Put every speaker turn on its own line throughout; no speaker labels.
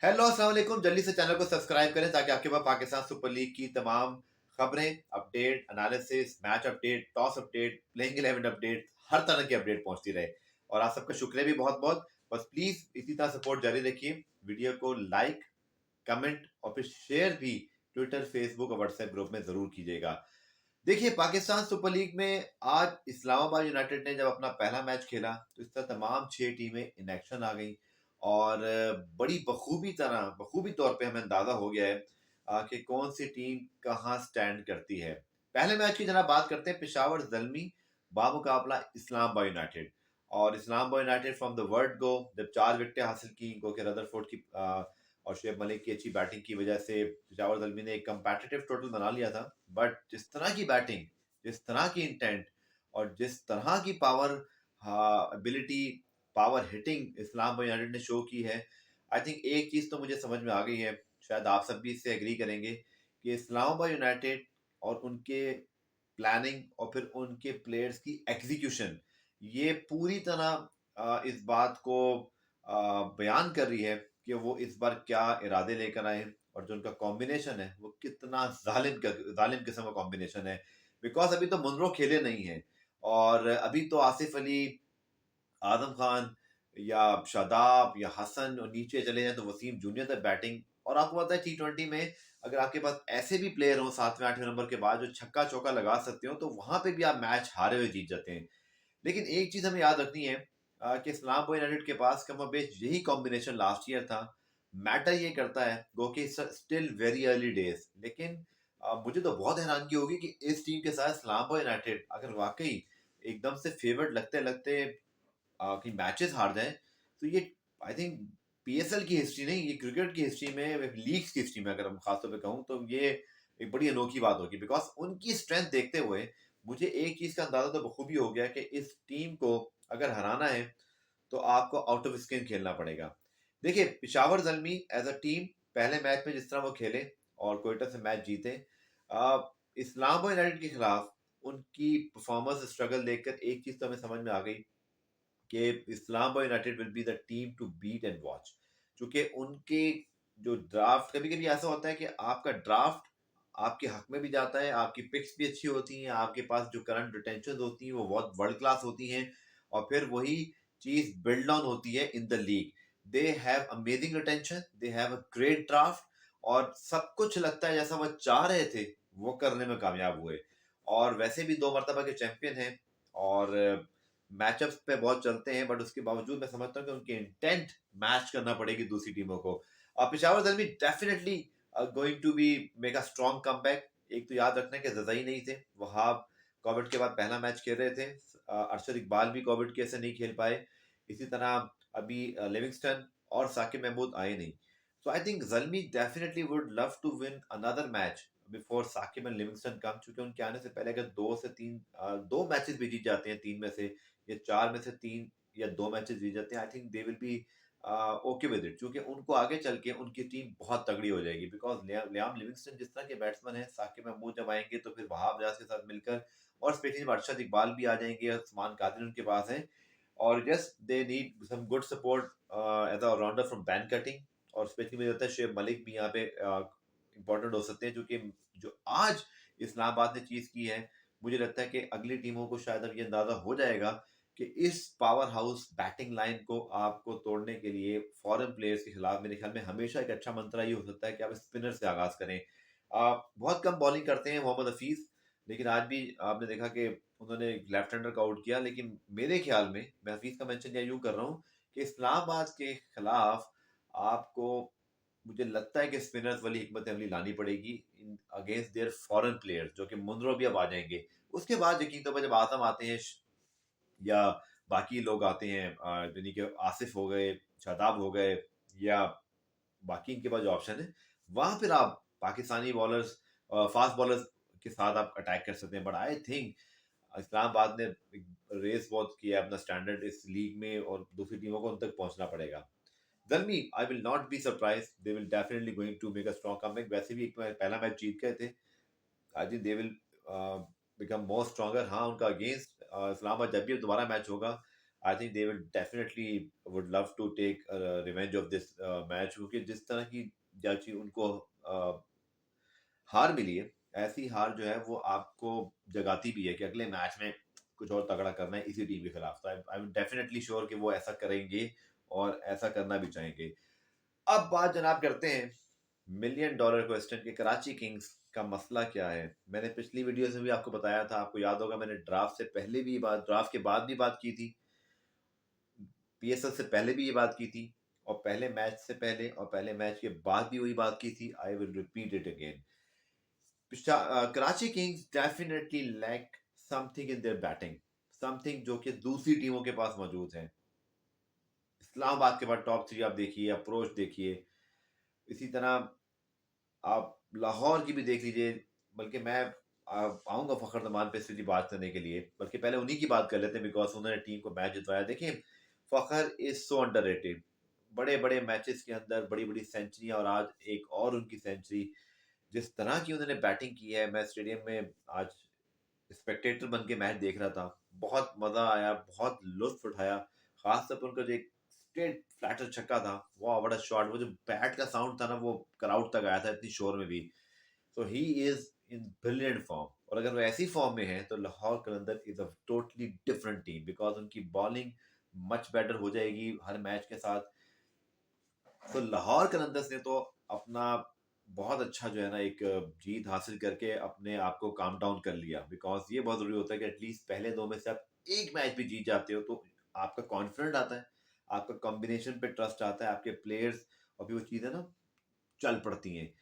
Hello अस्सलाम वालेकुम। जल्दी से चैनल को सब्सक्राइब करें ताकि आपके पास पाकिस्तान सुपर लीग की तमाम खबरें, update, analysis, match update, toss update, playing 11 update, हर तरह की अपडेट पहुंचती रहे। और आप सबका शुक्रिया भी बहुत बहुत। बस प्लीज इसी तरह सपोर्ट जारी रखिए। वीडियो को लाइक, कमेंट और फिर शेयर भी ट्विटर, फेसबुक और व्हाट्सएप ग्रुप में जरूर कीजिएगा। देखिए, पाकिस्तान सुपर लीग में आज इस्लामाबाद यूनाइटेड ने जब अपना पहला मैच खेला तो इस तरह तमाम 6 टीमें इन एक्शन आ गई। और बड़ी बखूबी तौर पे हमें अंदाजा हो गया है कि कौन सी टीम कहाँ स्टैंड करती है। पहले मैच की जनाब बात करते हैं। पेशावर जल्मी बामुकाबला इस्लामाबाद यूनाइटेड। और Islamabad United from the word go जब 4 विकेटें हासिल की, गोके रदरफोर्ड की और शुएब मलिक की अच्छी बैटिंग की वजह से पेशावर जल्मी ने एक कंपेटिटिव टोटल बना लिया था। बट जिस तरह की बैटिंग, जिस तरह की इंटेंट और जिस तरह की power ability, power hitting Islamabad United ने शो की है, आई थिंक एक चीज तो मुझे समझ में आ गई है, शायद आप सब भी इससे एग्री करेंगे कि इस्लामाबाद यूनाइटेड और उनके प्लानिंग और फिर उनके प्लेयर्स की एग्जीक्यूशन ये पूरी तरह इस बात को बयान कर रही है कि वो इस बार क्या इरादे लेकर आए हैं और जो उनका कॉम्बिनेशन है वो कितना जालिम किस्म का कॉम्बिनेशन है। बिकॉज अभी तो मुनरो खेले नहीं है और अभी तो आसिफ अली, आजम खान या शादाब या हसन और नीचे चले जाए तो वसीम जूनियर तक बैटिंग। और आपको पता है T20 में अगर आपके पास ऐसे भी प्लेयर हो 7वें 8वें नंबर के बाद जो छक्का चौका लगा सकते हो तो वहां पे भी आप मैच हारे हुए जीत जाते हैं। लेकिन एक चीज हमें याद रखनी है कि इस्लामाबाद यूनाइटेड के पास कम बेश यही कॉम्बिनेशन लास्ट ईयर था। मैटर ये करता है गो कि स्टिल वेरी अर्ली डेज, लेकिन मुझे तो बहुत हैरानगी होगी कि इस टीम के साथ इस्लामाबाद यूनाइटेड अगर वाकई एकदम से फेवर्ड लगते लगते कि मैचेस हार जाएं तो ये आई थिंक PSL की हिस्ट्री नहीं, ये क्रिकेट की हिस्ट्री में, लीग्स की हिस्ट्री में अगर हम खासतौर पे कहूँ तो ये एक बड़ी अनोखी बात होगी। बिकॉज उनकी स्ट्रेंथ देखते हुए मुझे एक चीज का अंदाजा तो बखूबी हो गया कि इस टीम को अगर हराना है तो आपको आउट ऑफ स्किन खेलना पड़ेगा। देखिए, पिशावर जल्मी एज अ टीम पहले मैच में जिस तरह वो खेले और कोयटा से मैच जीते, इस्लामाबाद यूनाइटेड के खिलाफ उनकी परफॉर्मेंस स्ट्रगल देखकर एक चीज तो हमें समझ में आ गई कि Islamabad United will be the team to beat and watch. क्योंकि उनके जो ड्राफ्ट, कभी कभी ऐसा होता है कि आपका ड्राफ्ट आपके हक में भी जाता है, आपकी पिक्स भी अच्छी होती हैं, आपके पास जो करंट रिटेंशन होती हैं वो बहुत वर्ल्ड क्लास होती हैं और फिर वही चीज बिल्ड ऑन होती है in the league. They have amazing retention, they have a great draft और सब कुछ लगता है जैसा वो चाह रहे थे वो करने में कामयाब हुए। और वैसे भी 2 मरतबा के चैंपियन हैं और मैचअप्स पे बहुत चलते हैं, बट उसके बावजूद मैं समझता हूँ कि उनके इंटेंट मैच करना पड़ेगी दूसरी टीमों को। और पेशावर दल भी definitely going to be make a strong comeback. एक तो याद रखना कि जजाई नहीं थे, वहाब कोविड के बाद पहला मैच खेल रहे थे। अरशद इकबाल भी कोविड के से नहीं खेल पाए। इसी तरह अभी लिविंगस्टन और साकिब महमूद आए नहीं। So I think Zalmi definitely would love to win another match before Saqib and Livingstone come, चूंकि उनके आने से पहले अगर 2 से 3 दो मैचेस भी जीत जाते हैं 3 में से, या 4 में से 3 या 2 मैचेस जीत जाते हैं, आई think they will be okay with it. क्योंकि उनको आगे चल के उनकी टीम बहुत तगड़ी हो जाएगी। बिकॉज लियाम लिविंगस्टन जिस तरह के बैट्समैन है, साकिब महमूद जब आएंगे तो फिर वहाब रियाज के साथ मिलकर, और स्पेशली जब अरशद इकबाल भी आ जाएंगे, उस्मान कादिर उनके पास है, और just they need some good support as a allrounder from Ben Cutting. और स्पेशली मुझे लगता है शुएब मलिक भी यहाँ पे इंपॉर्टेंट हो सकते हैं, क्योंकि जो आज इस्लामाबाद ने चीज की है, मुझे लगता है कि अगली टीमों को शायद अब ये अंदाजा हो जाएगा कि इस पावर हाउस बैटिंग लाइन को आपको तोड़ने के लिए फॉरेन प्लेयर्स के खिलाफ मेरे ख्याल में हमेशा एक अच्छा मंत्र ये हो सकता है कि आप स्पिनर से आगाज करें। बहुत कम बॉलिंग करते हैं मोहम्मद हफीज, लेकिन आज भी आपने देखा कि उन्होंने लेफ्ट हैंडर का आउट किया। लेकिन मेरे ख्याल में, मैं हफीज का मेंशन या यूं कर रहा हूँ कि इस्लामाबाद के खिलाफ आपको, मुझे लगता है कि स्पिनर्स वाली हिकमत अमली लानी पड़ेगी in against their foreign players, जो कि मुनरो भी अब आ जाएंगे। उसके बाद यकीन तो जब आजम आते हैं या बाकी लोग आते हैं, यानी कि आसिफ हो गए, शादाब हो गए, या बाकी इनके पास जो ऑप्शन है, वहां फिर आप पाकिस्तानी बॉलर्स, फास्ट बॉलर्स के साथ आप अटैक कर सकते हैं। बट आई थिंक इस्लामाबाद ने रेस बहुत किया है अपना स्टैंडर्ड इस लीग में और दूसरी टीमों को उन तक पहुंचना पड़ेगा। Dalmi, I will not be surprised. They will definitely going to make a strong comeback. वैसे भी एक पहला मैच जीत गए थे। I think they will become more stronger. हाँ, उनका अगेंस्ट इस्लामाबाद जब भी दोबारा मैच होगा, I think they will definitely would love to take revenge of this match, क्योंकि जिस तरह की जाची उनको हार मिली है, ऐसी हार जो है वो आपको जगाती भी है कि अगले मैच में कुछ और तगड़ा करना है इसी टीम के खिलाफ। तो आई एम डेफिनेटली श्योर कि वो ऐसा करेंगे और ऐसा करना भी चाहेंगे। अब बात जनाब करते हैं मिलियन डॉलर क्वेश्चन के, कराची किंग्स का मसला क्या है। मैंने पिछली वीडियो में भी आपको बताया था, आपको याद होगा मैंने ड्राफ्ट से पहले भी बात, ड्राफ्ट के बाद भी बात की थी, पीएसएल से पहले भी ये बात की थी, और पहले मैच से पहले और पहले मैच के बाद भी वही बात की थी। I will repeat it again. Karachi Kings definitely lack something in their batting, something जो कि दूसरी टीमों के पास मौजूद है। इस्लामाबाद के बाद टॉप थ्री आप देखिए, अप्रोच देखिए, इसी तरह आप लाहौर की भी देख लीजिए। बल्कि मैं आऊंगा फखर जमान पे सीधी बात करने के लिए, बल्कि पहले उन्हीं की बात कर लेते हैं बिकॉज उन्होंने टीम को मैच जितवाया। देखिए फखर इज सो अंडररेटेड, बड़े बड़े मैचेस के अंदर बड़ी बड़ी सेंचुरी, और आज एक और उनकी सेंचुरी, जिस तरह की उन्होंने बैटिंग की है। मैं स्टेडियम में आज स्पेक्टेटर बन के मैच देख रहा था, बहुत मजा आया, बहुत लुत्फ उठाया। खास तौर पर उनका जो एक स्ट्रेट फ्लैटर छक्का था, वाह व्हाट अ शॉट, वो जो बैट का साउंड था ना वो क्राउड तक आया था इतनी शोर में भी। So he is in brilliant form, और अगर वो ऐसी फॉर्म में है तो Lahore Qalandar is a totally different team, because उनकी बॉलिंग मच बेटर हो जाएगी हर मैच के साथ। तो लाहौर कलंदर्स ने तो अपना बहुत अच्छा जो है ना एक जीत हासिल करके अपने आप को काम डाउन कर लिया, बिकॉज ये बहुत जरूरी होता है कि एटलीस्ट पहले दो में से आप एक मैच भी जीत जाते हो तो आपका कॉन्फिडेंट आता है, आपका कॉम्बिनेशन पे ट्रस्ट आता है, आपके प्लेयर्स, और भी वो चीज़ें ना चल पड़ती हैं।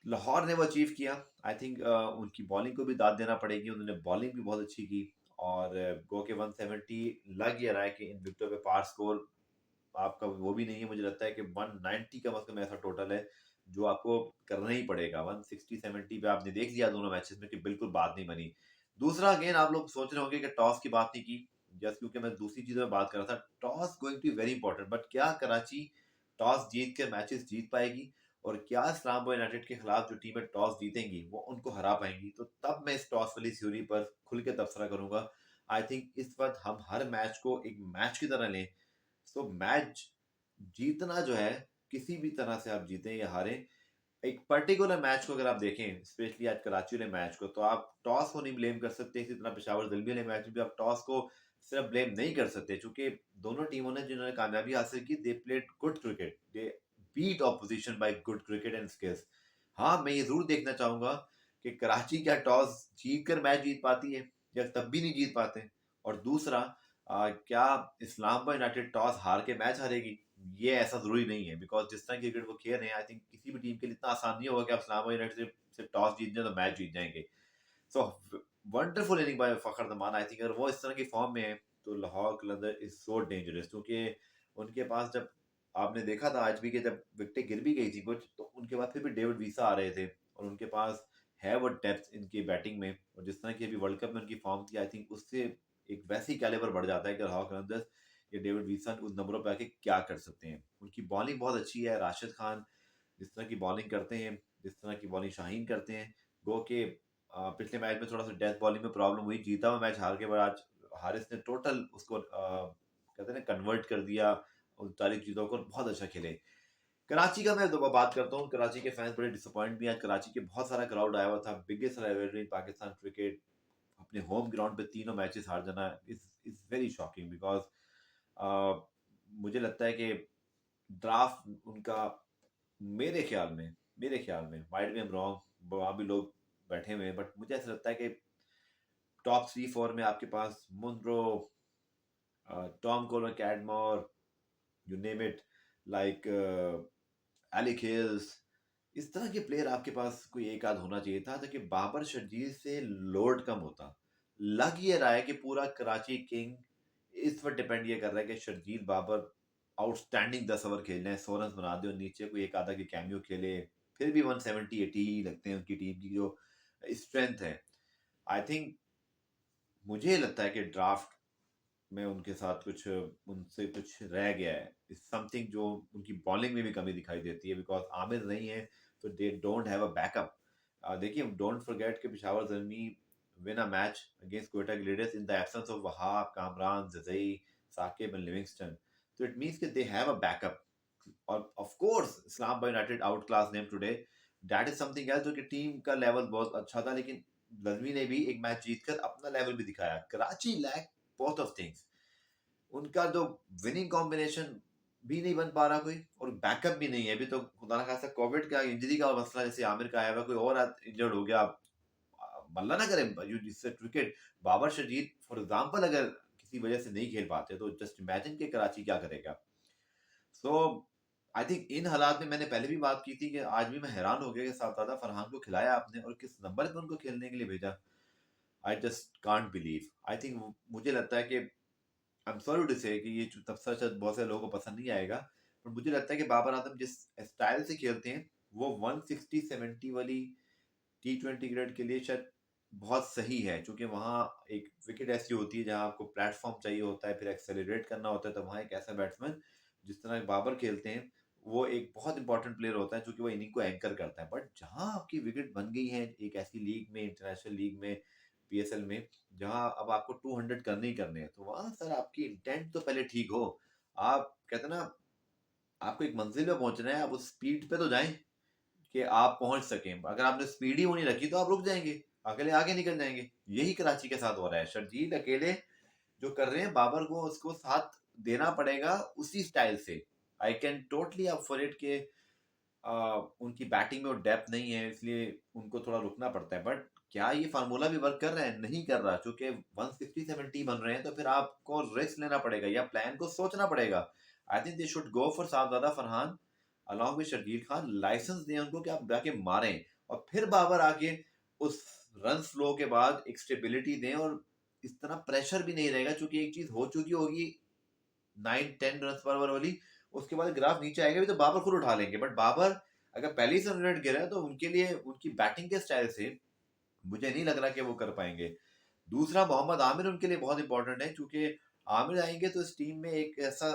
लाहौर ने वो अचीव किया। आई थिंक उनकी बॉलिंग को भी दाद देना पड़ेगी, उन्होंने बॉलिंग भी बहुत अच्छी की, और गो के 170 लग ये रहा है कि इन विकेटों पे पार स्कोर आपका वो भी नहीं है। मुझे लगता है कि 190 का कम ऐसा टोटल है जो आपको करना ही पड़ेगा। 160 70 पे आपने देख लिया दोनों मैचेस में कि बिल्कुल बात नहीं बनी। दूसरा, अगेन आप लोग सोच रहे होंगे कि टॉस की बात नहीं की, जस्ट क्योंकि मैं दूसरी चीजों में बात कर रहा था। Toss going to be very important, but क्या कराची टॉस जीत के मैचेस जीत पाएगी, और क्या इस्लामाबाद यूनाइटेड के खिलाफ जो टीमें टॉस जीतेंगी वो उनको हरा पाएंगी। तो तब मैं इस टॉस वाली थ्योरी पर खुल के तबसरा करूंगा। आई थिंक इस वक्त हम हर मैच को एक मैच की तरह लें। सो मैच जीतना जो है, किसी भी तरह से आप जीतें या हारें, एक पर्टिकुलर मैच को अगर आप देखें, स्पेशली आज कराची वाले मैच को, तो आप टॉस को नहीं ब्लेम कर सकते। इसी तरह पेशावर दलबी वाले मैच में भी आप टॉस को सिर्फ ब्लेम नहीं कर सकते, क्योंकि दोनों टीमों ने जिन्होंने कामयाबी हासिल की, they played good cricket, they beat opposition by good cricket and skills. हाँ, मैं ये जरूर देखना चाहूंगा कि कराची क्या टॉस जीत कर मैच जीत पाती है, या तब भी नहीं जीत पाते। और दूसरा, क्या इस्लामाबाद यूनाइटेड टॉस हार के मैच हारेगी? ये ऐसा जरूरी नहीं है, बिकॉज जिस तरह की क्रिकेट वो खेल रहे हैं, आई थिंक किसी भी टीम के लिए इतना आसान नहीं होगा कि आप इस्लामाबाद यूनाइटेड से टॉस जीत जाए तो मैच जीत जाएंगे। So wonderful inning by Fakhar Zaman. I think अगर वो इस तरह की फॉर्म में है तो Lahore Qalandar is so dangerous, क्योंकि उनके पास जब आपने देखा था आज भी कि जब विकेटें गिर भी गई थी कुछ, तो उनके बाद फिर भी डेविड वीसा आ रहे थे, और उनके पास है वो डेप्थ इनकी बैटिंग में। और जिस तरह की अभी वर्ल्ड कप में उनकी फॉर्म थी, आई थिंक उससे एक वैसी कैलिबर बढ़ जाता है कि लाहौर कलंदर्स ये डेविड विल्सन उन नंबरों पे आके क्या कर सकते हैं। उनकी बॉलिंग बहुत अच्छी है, राशिद खान जिस तरह की बॉलिंग करते हैं, जिस तरह की बॉलिंग शाहीन करते हैं। गो के पिछले मैच में थोड़ा सा डेथ बॉलिंग में प्रॉब्लम हुई, जीता हुआ मैच हार के बाद आज हारिस ने टोटल उसको कहते हैं ना कन्वर्ट कर दिया, उन सारी चीज़ों को बहुत अच्छा खेले। कराची का मैं बात करता हूँ, कराची के फैंस बड़े डिसअपॉइंट भी हैं। कराची के बहुत सारा क्राउड आया हुआ था, बिगेस्ट राइवलरी इन पाकिस्तान क्रिकेट, अपने होम ग्राउंड पे तीनों मैचेस हार जाना इज वेरी शॉकिंग, बिकॉज मुझे लगता है कि ड्राफ्ट उनका, मेरे ख्याल में, माइट बी एम रॉन्ग, वहाँ भी लोग बैठे हुए हैं, बट मुझे ऐसा लगता है कि टॉप 3 4 में आपके पास Munro, Tom Kohler Cadmore, you name it, like Alex Hales, इस तरह के प्लेयर आपके पास कोई एक आध होना चाहिए था, ताकि बाबर शर्जील से लोड कम होता। लग ये रहा है कि पूरा कराची किंग इस पर डिपेंड ये कर रहा है कि शर्जील बाबर आउटस्टैंडिंग 10 ओवर खेल रहे हैं, 100 रन बना दे, और नीचे कोई एक आधा की कैमियो खेले, फिर भी 170 80 ही लगते हैं उनकी टीम की जो स्ट्रेंथ है। आई थिंक, मुझे लगता है कि ड्राफ्ट में उनके साथ कुछ, उनसे कुछ रह गया है, इज समथिंग जो उनकी बॉलिंग में भी कमी दिखाई देती है, बिकॉज आमिर नहीं है तो they don't have a backup. देखिए, डोंट फॉरगेट कि Peshawar Zalmi win a match against Quetta Gladiators in the absence of Wahab, Kamran, Zazai, Saqib and Livingstone, तो इट मींस कि दे हैव अ बैकअप। और of course Islamabad United outclass them today, that is something else, जो कि team का level बहुत अच्छा था, लेकिन लजमी ने भी एक मैच जीतकर अपना लेवल भी दिखाया। Karachi lack both of things, उनका जो विनिंग कॉम्बिनेशन भी नहीं बन पा रहा कोई, और बैकअप भी नहीं है अभी तो। खुदा ना खासा कोविड का इंजरी का मसला, जैसे आमिर का आया हुआ, कोई और इंजर्ड हो गया, मल्ला ना करे जिससे क्रिकेट। बाबर शजीद फॉर एग्जांपल अगर किसी वजह से नहीं खेल पाते तो जस्ट इमेजिन कि कराची क्या करेगा। सो आई थिंक इन हालात में, मैंने पहले भी बात की थी कि आज भी मैं हैरान हो गया कि साहबजादा फरहान को खिलाया आपने और किस नंबर पे उनको खेलने के लिए भेजा। I just can't believe. I think मुझे लगता है कि आई एम सॉरी टू से कि ये तबसरा शायद बहुत से लोगों को पसंद नहीं आएगा, पर मुझे लगता है कि बाबर आजम जिस स्टाइल से खेलते हैं वो 160-70 वाली T20 क्रिकेट के लिए शायद बहुत सही है, क्योंकि वहाँ एक विकेट ऐसी होती है जहाँ आपको प्लेटफॉर्म चाहिए होता है, फिर एक्सेलरेट करना होता है, तो वहाँ एक ऐसा बैट्समैन जिस तरह बाबर खेलते हैं, वो एक बहुत इंपॉर्टेंट प्लेयर होता है, क्योंकि वो इनिंग को एंकर करता है। बट जहाँ आपकी विकेट बन गई है एक ऐसी लीग में, इंटरनेशनल लीग में, PSL में, जहाँ अब आपको 200 करने ही करने हैं, तो वहाँ सर आपकी इंटेंट तो पहले ठीक हो। आप कहते हैं ना, आपको एक मंजिल पे पहुंचना है, आप उस स्पीड पे तो जाएं कि आप पहुंच सकें। अगर आपने स्पीड ही वो नहीं रखी तो आप रुक जाएंगे, अगले आगे निकल जाएंगे। यही कराची के साथ हो रहा है। शर्जील अकेले जो कर रहे हैं, बाबर को उसको साथ देना पड़ेगा उसी स्टाइल से। I can totally up for it के उनकी बैटिंग में वो डेप्थ नहीं है, इसलिए उनको थोड़ा रुकना पड़ता है। बट क्या ये फार्मूला भी वर्क कर रहा है? नहीं कर रहा, क्योंकि 160-70 बन रहे हैं, तो फिर आपको रिस्क लेना पड़ेगा या प्लान को सोचना पड़ेगा। I think they should go for Sahibzada Farhan along with Sharjeel Khan. Licence दें उनको कि आप जाके मारें, और फिर बाबर आके उस रन फ्लो के बाद एक स्टेबिलिटी दें, और इस तरह प्रेशर भी नहीं रहेगा, क्योंकि एक चीज हो चुकी होगी 9-10 रन पर ओवर वाली, उसके बाद ग्राफ नीचे आएगा भी तो बाबर खुद उठा लेंगे। बट बाबर अगर पहले ही 100 रन गिरा है, तो उनके लिए उनकी बैटिंग के स्टाइल से मुझे नहीं लग रहा कि वो कर पाएंगे। दूसरा, मोहम्मद आमिर उनके लिए बहुत इंपॉर्टेंट है, क्योंकि आमिर आएंगे तो इस टीम में एक ऐसा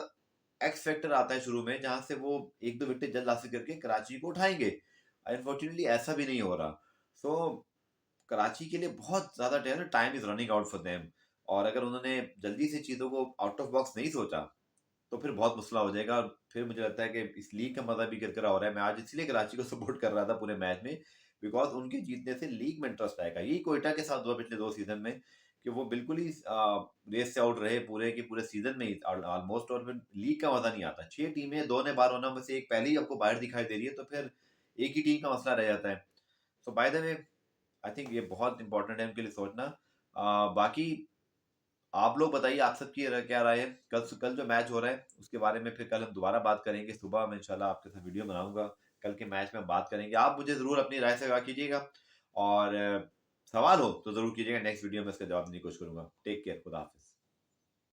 एक्स फैक्टर आता है शुरू में, जहां से वो एक दो विकेट जल्द हासिल करके कराची को उठाएंगे। अनफॉर्चुनेटली ऐसा भी नहीं हो रहा। सो कराची के लिए बहुत ज्यादा time is running out for them, और अगर उन्होंने जल्दी से चीजों को आउट ऑफ बॉक्स नहीं सोचा तो फिर बहुत मसला हो जाएगा। और फिर मुझे लगता है कि इस लीग का मजा भी किरकिरा हो रहा है। मैं आज इसलिए कराची को सपोर्ट कर रहा था पूरे मैच में, बिकॉज उनके जीतने से लीग में इंटरेस्ट आएगा। यही कोयटा के साथ हुआ पिछले 2 सीजन में, कि वो बिल्कुल ही रेस से आउट रहे पूरे के पूरे सीजन में ही ऑलमोस्ट, और फिर लीग का मजा नहीं आता। 6 टीमें, 2 ने बाहर होना में से एक पहले ही आपको बाहर दिखाई दे रही है, तो फिर एक ही टीम का मसला रह जाता है। So by the way, I think ये बहुत इंपॉर्टेंट है उनके लिए सोचना। बाकी आप लोग बताइए, आप सबकी क्या राय है? कल जो मैच हो रहा है उसके बारे में फिर कल हम दोबारा बात करेंगे। सुबह मैं इंशाल्लाह आपके साथ वीडियो बनाऊंगा, कल के मैच में हम बात करेंगे। आप मुझे जरूर अपनी राय से आगाह कीजिएगा, और सवाल हो तो जरूर कीजिएगा, नेक्स्ट वीडियो में इसका जवाब देने की कोशिश करूंगा। टेक केयर, खुदा हाफिज।